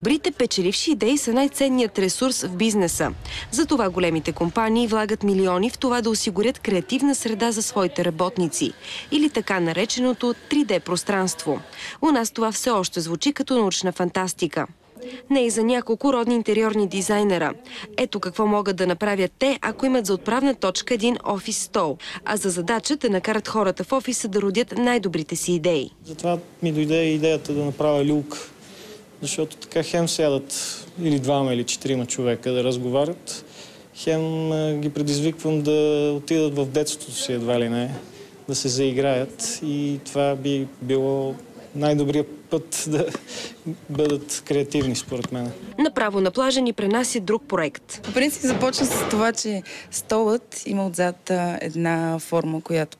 Добрите печеливши идеи са най-ценният ресурс в бизнеса. Затова големите компании влагат милиони в това да осигурят креативна среда за своите работници. Или така нареченото 3D пространство. У нас това все още звучи като научна фантастика. Не и за няколко родни интериорни дизайнера. Ето какво могат да направят те, ако имат за отправна точка един офис стол, а за задача да накарат хората в офиса да родят най-добрите си идеи. Затова ми дойде идеята да направя люк, защото така хем сядат или двама или четирима човека да разговарят, хем ги предизвиквам да отидат в детството си едва ли не, да се заиграят и това би било най-добрият път да бъдат креативни, според мен. Направо на плажа ни пренася друг проект. В принцип започна с това, че столът има отзад една форма, която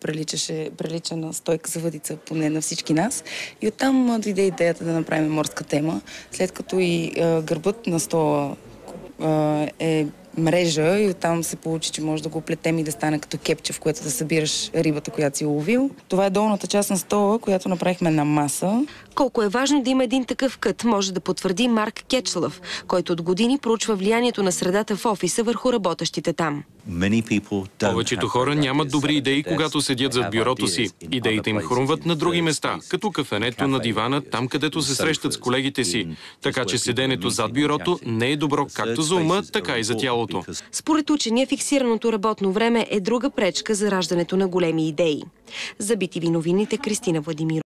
прилича на стойка за въдица, поне на всички нас. И оттам дойде идеята да направим морска тема, след като и гърбът на стола е мрежа и оттам се получи, че може да го плетем и да стане като кепче, в което да събираш рибата, която си уловил. Това е долната част на стола, която направихме на маса. Колко е важно да има един такъв кът, може да потвърди Марк Кетчлъв, който от години проучва влиянието на средата в офиса върху работещите там. Повечето хора нямат добри идеи, когато седят зад бюрото си. Идеите им хрумват на други места, като кафенето, на дивана, там където се срещат с колегите си. Така че седенето зад бюрото не е добро както за ума, така и за тялото. Според учения, фиксираното работно време е друга пречка за раждането на големи идеи. За BTV новините, Кристина Владимирова.